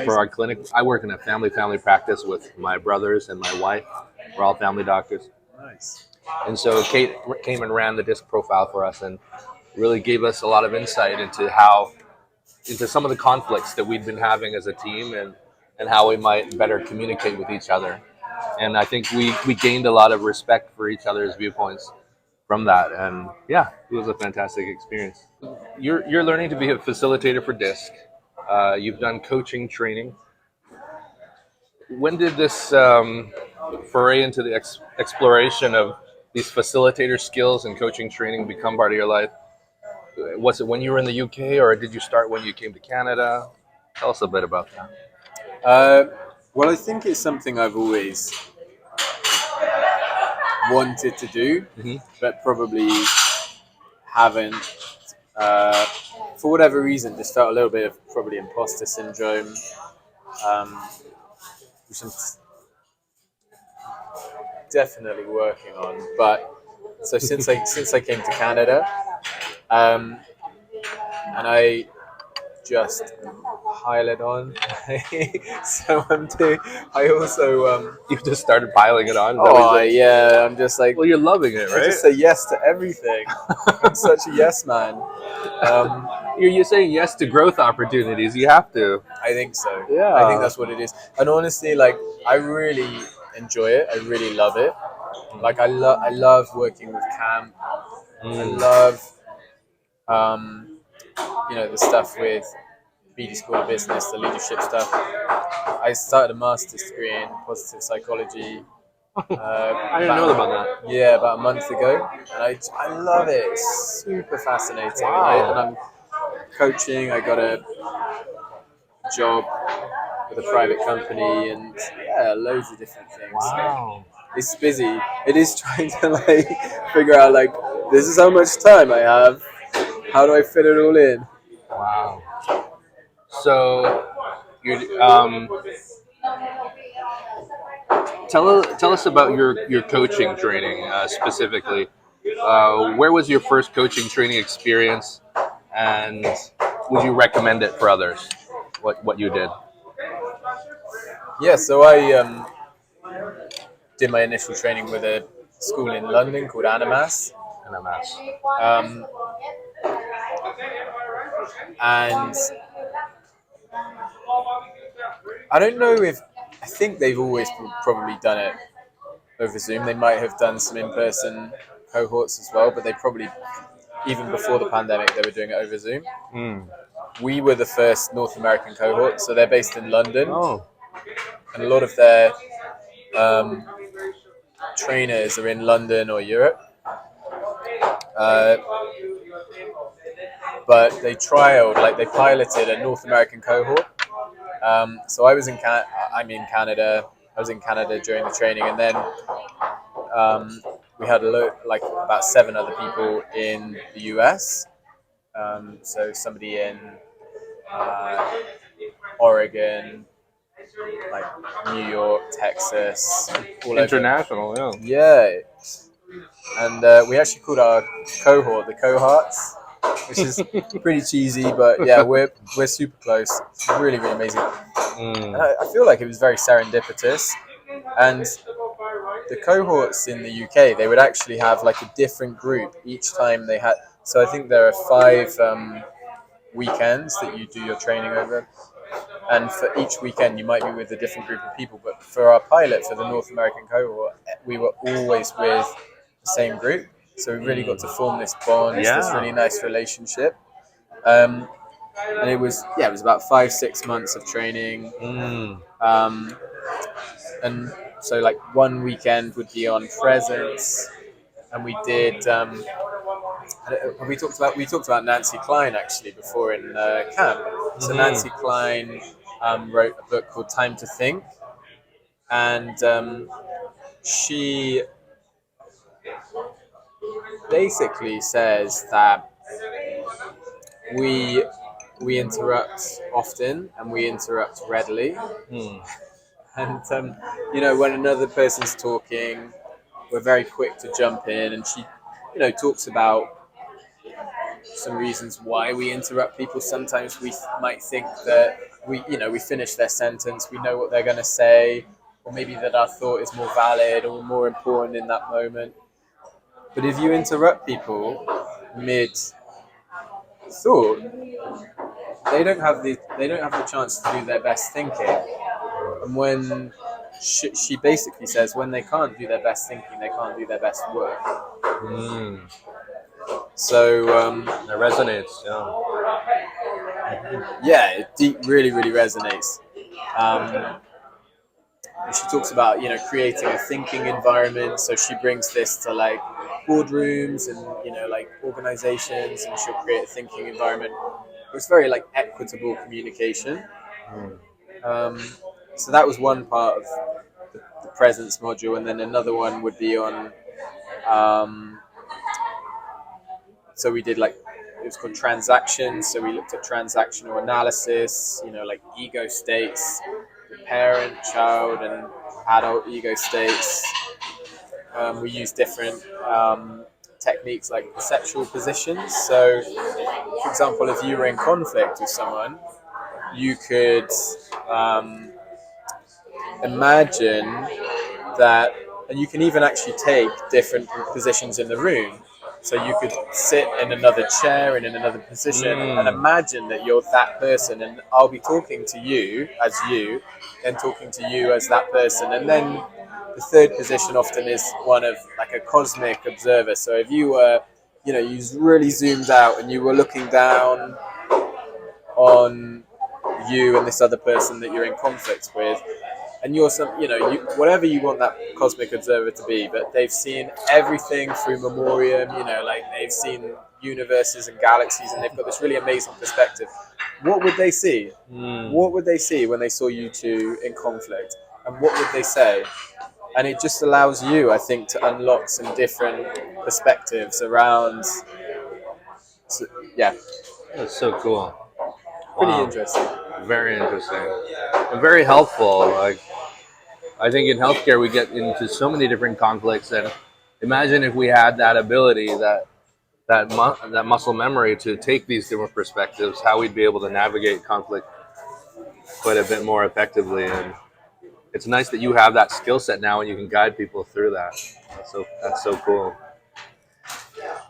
A: for our clinic. I work in a family practice with my brothers and my wife. We're all family doctors.
B: Nice.
A: And so Kate came and ran the disc profile for us and really gave us a lot of insight into some of the conflicts that we'd been having as a team, and how we might better communicate with each other. And I think we gained a lot of respect for each other's viewpoints from that. And yeah, it was a fantastic experience. You're learning to be a facilitator for DISC. You've done coaching training. When did this foray into the exploration of these facilitator skills and coaching training become part of your life? Was it when you were in the UK, or did you start when you came to Canada? Tell us a bit about that.
B: Well, I think it's something I've always wanted to do,
A: Hmm.
B: but probably haven't. Uh, for whatever reason, just felt a little bit of probably imposter syndrome, um, which I'm definitely working on. But so since I came to Canada, um, and I just pile it on. So I'm doing. I also
A: You just started piling it on. Is that what
B: oh
A: you said?
B: yeah, I'm just like
A: Well, you're loving it,
B: I
A: right?
B: just say yes to everything. I'm such a yes man.
A: You're saying yes to growth opportunities. You have to.
B: I think so.
A: Yeah.
B: I think that's what it is. And honestly, like I really enjoy it. I really love it. Like I love working with camp. I
A: Mm.
B: love the stuff with BD School of Business, the leadership stuff. I started a master's degree in positive psychology.
A: I didn't know about that.
B: Yeah, about a month ago, and I love it. It's super fascinating,
A: Wow.
B: and I'm coaching. I got a job with a private company, and yeah, loads of different things.
A: Wow.
B: So it's busy. It is trying to like figure out like this is how much time I have. How do I fit it all in?
A: Wow. So, you're, tell us about your coaching training specifically. Where was your first coaching training experience, and would you recommend it for others? What you did?
B: Yeah, so I did my initial training with a school in London called Animas,
A: NMS.
B: um, and I don't know if I think they've always probably done it over Zoom. They might have done some in-person cohorts as well, but they probably even before the pandemic they were doing it over Zoom.
A: Mm.
B: We were the first North American cohort, so they're based in London,
A: Oh.
B: and a lot of their um, trainers are in London or Europe. Uh, but they they piloted a North American cohort. So I'm in Canada. I was in Canada during the training, and then we had like about 7 other people in the US. So somebody in uh, Oregon, like New York, Texas, all over.
A: International, yeah.
B: Yeah, and we actually called our cohort the cohorts, which is pretty cheesy, but yeah, we're super close. It's really really amazing, and
A: Mm.
B: I feel like it was very serendipitous. And the cohorts in the UK, they would actually have like a different group each time they had. So I think there are 5 weekends that you do your training over, and for each weekend you might be with a different group of people. But for our pilot for the North American cohort, we were always with the same group, so we really got to form this bond, this
A: Yeah.
B: really nice relationship. Um, and it was about 5-6 months of training,
A: Mm.
B: and so like one weekend would be on presence, and we did. We talked about Nancy Klein actually before in camp. So Nancy Klein wrote a book called Time to Think, and she basically says that we we interrupt often and we interrupt readily,
A: Mm.
B: and when another person's talking, we're very quick to jump in, and she talks about some reasons why we interrupt people. Sometimes we might think that we finish their sentence, we know what they're going to say, or maybe that our thought is more valid or more important in that moment. But if you interrupt people mid thought, they don't have the chance to do their best thinking. And when she basically says when they can't do their best thinking, they can't do their best work.
A: Mm.
B: So
A: It resonates.
B: yeah, it really really resonates. And she talks about creating a thinking environment. So she brings this to like boardrooms and like organizations, and she'll create a thinking environment. It's very like equitable communication. Um, so that was one part of the presence module, and then another one would be on. So we did like it was called transactions. So we looked at transactional analysis. Like ego states, parent, child, and adult ego states. We use different techniques like perceptual positions. So, for example, if you were in conflict with someone, you could imagine that, and you can even actually take different positions in the room. So you could sit in another chair and in another position and imagine that you're that person, and I'll be talking to you as you, then talking to you as that person. And then the third position often is one of like a cosmic observer. So if you were, you really zoomed out and you were looking down on you and this other person that you're in conflict with, and you're whatever you want that cosmic observer to be, but they've seen everything through memoriam, like they've seen universes and galaxies, and they've got this really amazing perspective. what would they see?
A: Mm.
B: What would they see when they saw you two in conflict? And what would they say? And it just allows you, I think, to unlock some different perspectives around. So, yeah,
A: That's so cool.
B: pretty
A: Wow.
B: interesting.
A: Very interesting. And very helpful. Like, I think in healthcare we get into so many different conflicts, and imagine if we had that ability, that muscle memory to take these different perspectives, how we'd be able to navigate conflict quite a bit more effectively. And it's nice that you have that skill set now, and you can guide people through that. That's so cool.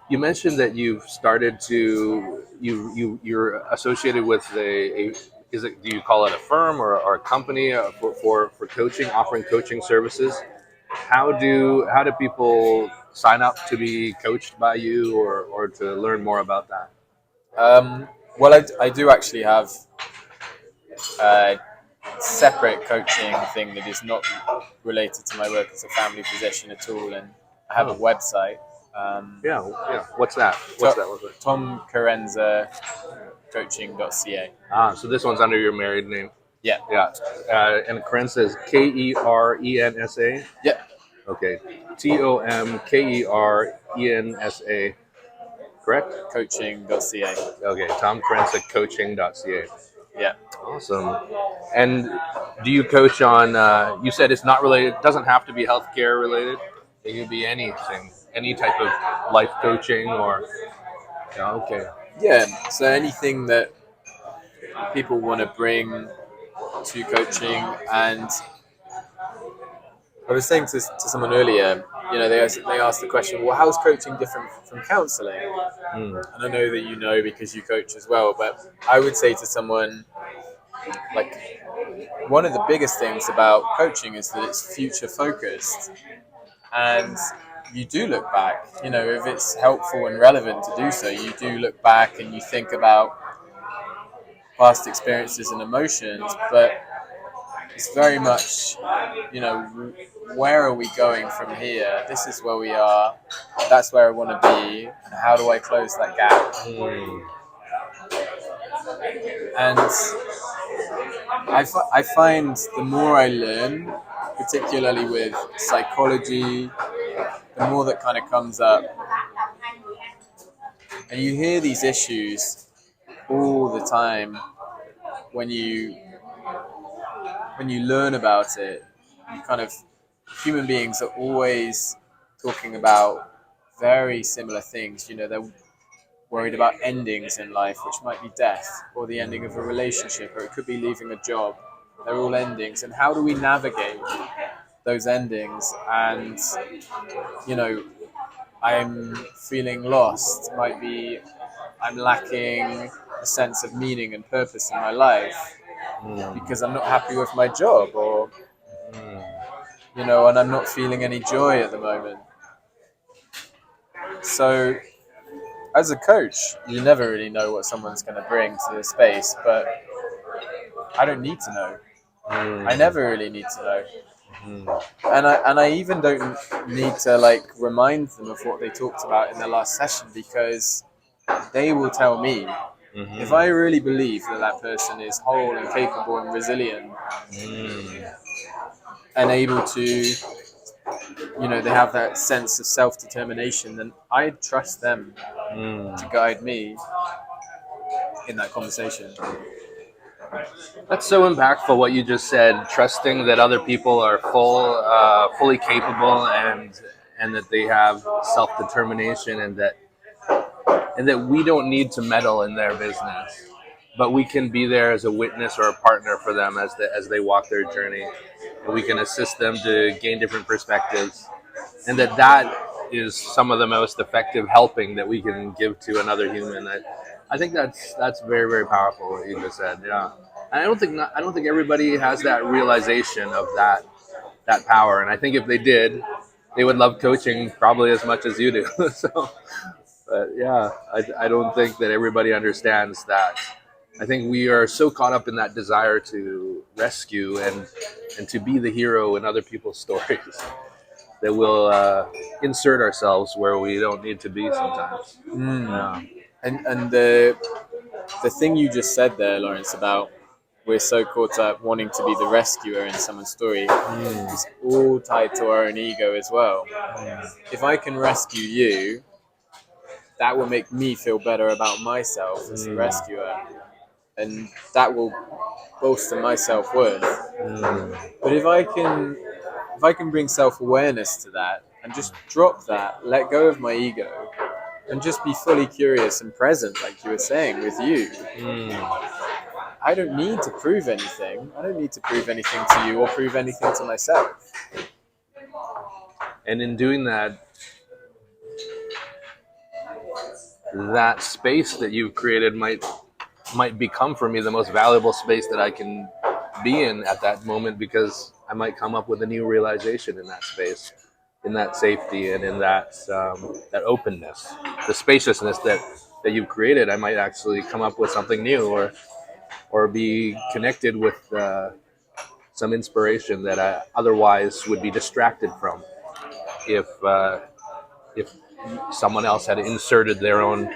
A: You mentioned that you've started to you're associated with a is it, do you call it a firm or a company for coaching, offering coaching services? How do people sign up to be coached by you or to learn more about that?
B: Well, I do actually have a separate coaching thing that is not related to my work as a family physician at all, and I have a
A: Oh,
B: website. Um,
A: yeah, yeah. What's that? What's
B: to-
A: that look like?
B: TomKerensaCoaching.ca.
A: So this one's under your married name.
B: Yeah,
A: Yeah, and Kerensa is Kerensa.
B: yeah,
A: Okay, TomKerensa. Correct?
B: coaching.ca.
A: Okay, TomKerensaCoaching.ca.
B: Yeah.
A: Awesome. And do you coach on? You said it's not related. It doesn't have to be healthcare related. It could be anything, any type of life coaching or. Yeah, okay.
B: Yeah, so anything that people want to bring to coaching. And I was saying to someone earlier, they asked the question, well, how is coaching different from counseling?
A: Mm.
B: And I know that you know because you coach as well, but I would say to someone, like, one of the biggest things about coaching is that it's future focused. And you do look back, if it's helpful and relevant to do so, you do look back and you think about past experiences and emotions, but it's very much, where are we going from here? This is where we are. That's where I want to be. And how do I close that gap?
A: Mm.
B: And I find the more I learn, particularly with psychology, the more that kind of comes up. And you hear these issues all the time when you learn about it. You kind of human beings are always talking about very similar things. They're worried about endings in life, which might be death, or the ending of a relationship, or it could be leaving a job. They're all endings. And how do we navigate those endings? And, I'm feeling lost, might be I'm lacking a sense of meaning and purpose in my life because I'm not happy with my job, or, and I'm not feeling any joy at the moment. So, as a coach, you never really know what someone's going to bring to the space, but I don't need to know. I never really need to know. And I even don't need to remind them of what they talked about in their last session, because they will tell me. If I really believe that person is whole and capable and resilient and able to, they have that sense of self-determination, then I trust them to guide me in that conversation.
A: That's so impactful what you just said. Trusting that other people are fully capable, and that they have self determination, and that we don't need to meddle in their business, but we can be there as a witness or a partner for them as they walk their journey, and we can assist them to gain different perspectives, and that is some of the most effective helping that we can give to another human. I think that's very, very powerful what you just said. Yeah, and I don't think everybody has that realization of that power, and I think if they did, they would love coaching probably as much as you do. So. But yeah, I don't think that everybody understands that. I think we are so caught up in that desire to rescue and to be the hero in other people's stories that we'll insert ourselves where we don't need to be sometimes.
B: Mm.
A: Yeah.
B: And the the thing you just said there, Lawrence, about we're so caught up wanting to be the rescuer in someone's story, it's all tied to our own ego as well. If I can rescue you, that will make me feel better about myself as the rescuer, and that will bolster my self-worth. But if I can bring self-awareness to that and just drop that, let go of my ego, and just be fully curious and present, like you were saying with you, I don't need to prove anything. I don't need to prove anything to you or prove anything to myself.
A: And in doing that, that space that you've created might become for me the most valuable space that I can be in at that moment, because I might come up with a new realization in that space, in that safety, and in that that openness, the spaciousness that you've created. I might actually come up with something new, or be connected with some inspiration that I otherwise would be distracted from if someone else had inserted their own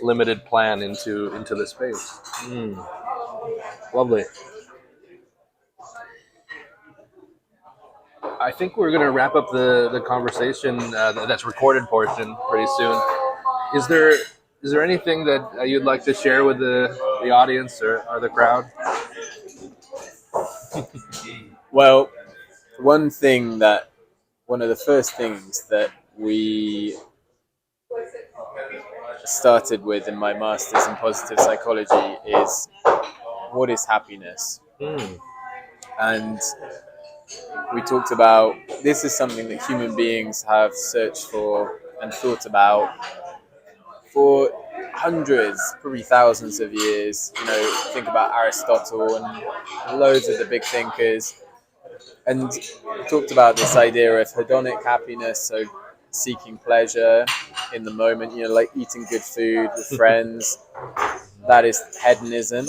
A: limited plan into the space. Lovely. I think we're going to wrap up the conversation, that's recorded portion, pretty soon. Is there anything that you'd like to share with the audience or the crowd?
B: Well, one of the first things that we started with in my master's in positive psychology is, what is happiness? And we talked about, this is something that human beings have searched for and thought about for hundreds, probably thousands of years. Think about Aristotle and loads of the big thinkers. And we talked about this idea of hedonic happiness, so seeking pleasure in the moment, like eating good food with friends. That is hedonism.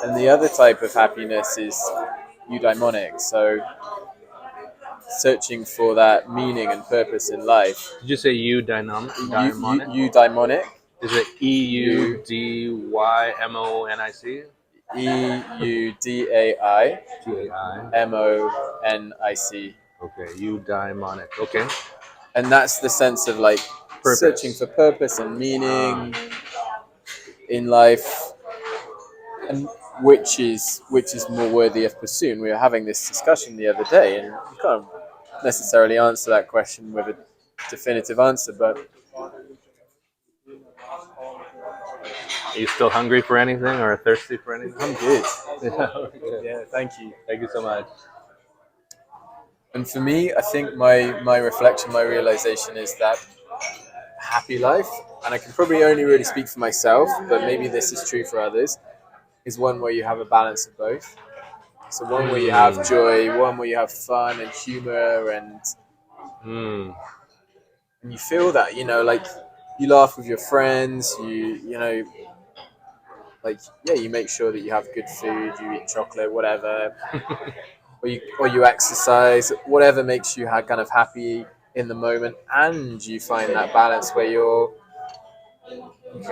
B: And the other type of happiness is eudaimonic, so searching for that meaning and purpose in life.
A: Did you say eudaimonic?
B: Eudaimonic.
A: Is it EUDYMONIC?
B: EUDAIMONIC.
A: Okay, eudaimonic. Okay.
B: And that's the sense of like
A: Purpose.
B: Searching for purpose and meaning in life, and which is more worthy of pursuing. We were having this discussion the other day, and you can't necessarily answer that question with a definitive answer, but
A: Are you still hungry for anything or thirsty for anything?
B: I'm good.
A: Yeah,
B: Thank you.
A: Thank you so much.
B: And for me, I think my reflection, my realization is that happy life, and I can probably only really speak for myself, but maybe this is true for others, is one where you have a balance of both. So one where you have joy, one where you have fun and humor, and you feel that, like you laugh with your friends, you make sure that you have good food, you eat chocolate, whatever, or you exercise, whatever makes you kind of happy in the moment, and you find that balance where you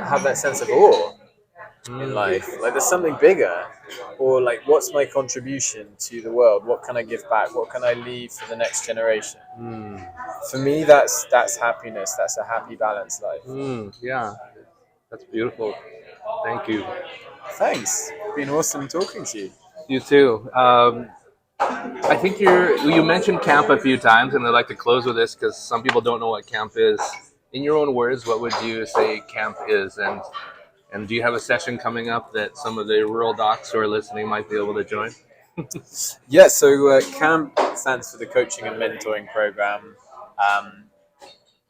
B: have that sense of awe in life. Like there's something bigger, or like, what's my contribution to the world? What can I give back? What can I leave for the next generation? For me, that's happiness. That's a happy, balanced life.
A: Yeah, that's beautiful. Thank you.
B: Thanks. It's been awesome talking to you.
A: You too. I think you mentioned camp a few times, and I'd like to close with this because some people don't know what camp is. In your own words, what would you say camp is? And do you have a session coming up that some of the rural docs who are listening might be able to join?
B: Yeah, so CAMP stands for the Coaching and Mentoring Program.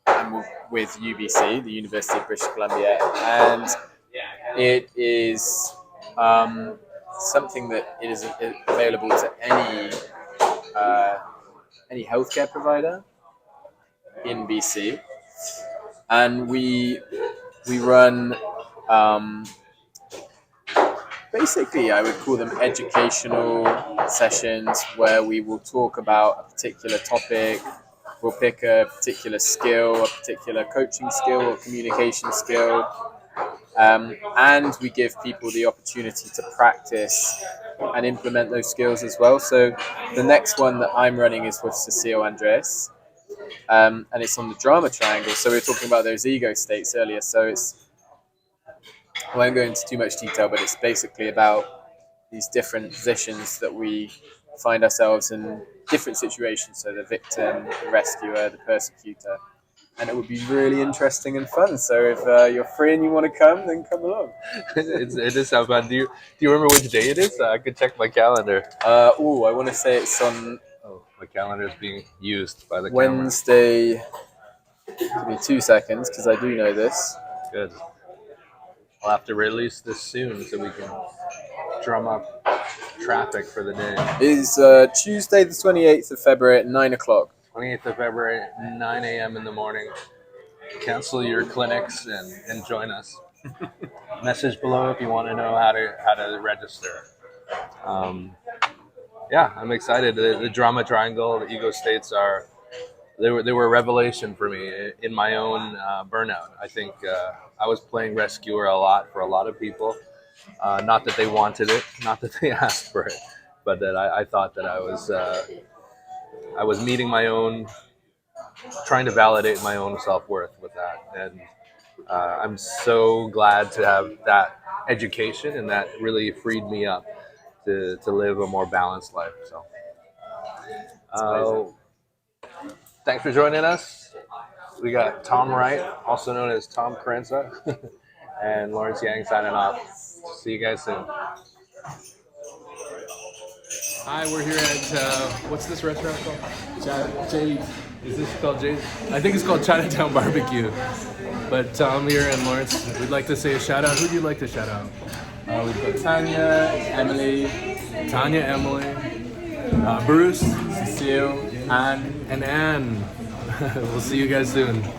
B: I'm with UBC, the University of British Columbia, and it is something that is available to any healthcare provider in BC, and we run basically, I would call them educational sessions where we will talk about a particular topic. We'll pick a particular skill, a particular coaching skill or communication skill, And we give people the opportunity to practice and implement those skills as well. So the next one that I'm running is with Cecile Andres, and it's on the drama triangle. So we were talking about those ego states earlier. So I won't go into too much detail, but it's basically about these different positions that we find ourselves in different situations. So the victim, the rescuer, the persecutor. And it would be really interesting and fun. So if you're free and you want to come, then come along.
A: It does sound fun. Do you remember which day it is? I could check my calendar.
B: I want to say it's on
A: Oh, my calendar is being used by the
B: Wednesday. Give me 2 seconds because I do know this.
A: camera. Good. I'll have to release this soon so we can drum up traffic for the day.
B: It is Tuesday the 28th of February at 9 o'clock.
A: 28th of February, 9 a.m. in the morning. Cancel your clinics and join us. Message below if you want to know how to register. Yeah, I'm excited. The drama triangle, the ego states they were a revelation for me in my own burnout. I think I was playing rescuer a lot for a lot of people. Not that they wanted it, not that they asked for it, but that I thought that I was meeting my own, trying to validate my own self-worth with that. And I'm so glad to have that education, and that really freed me up to live a more balanced life. So thanks for joining us. We got Tom Wright, also known as Tom Kerensa, and Lawrence Yang signing off. See you guys soon. Hi, we're here at, what's this restaurant called? Jade. Is this called Jade? I think it's called Chinatown Barbecue. But Tom here and Lawrence, we'd like to say a shout out. Who'd you like to shout out?
B: We've got Tanya, Emily,
A: Bruce,
B: Cecile, Anne,
A: and Anne. We'll see you guys soon.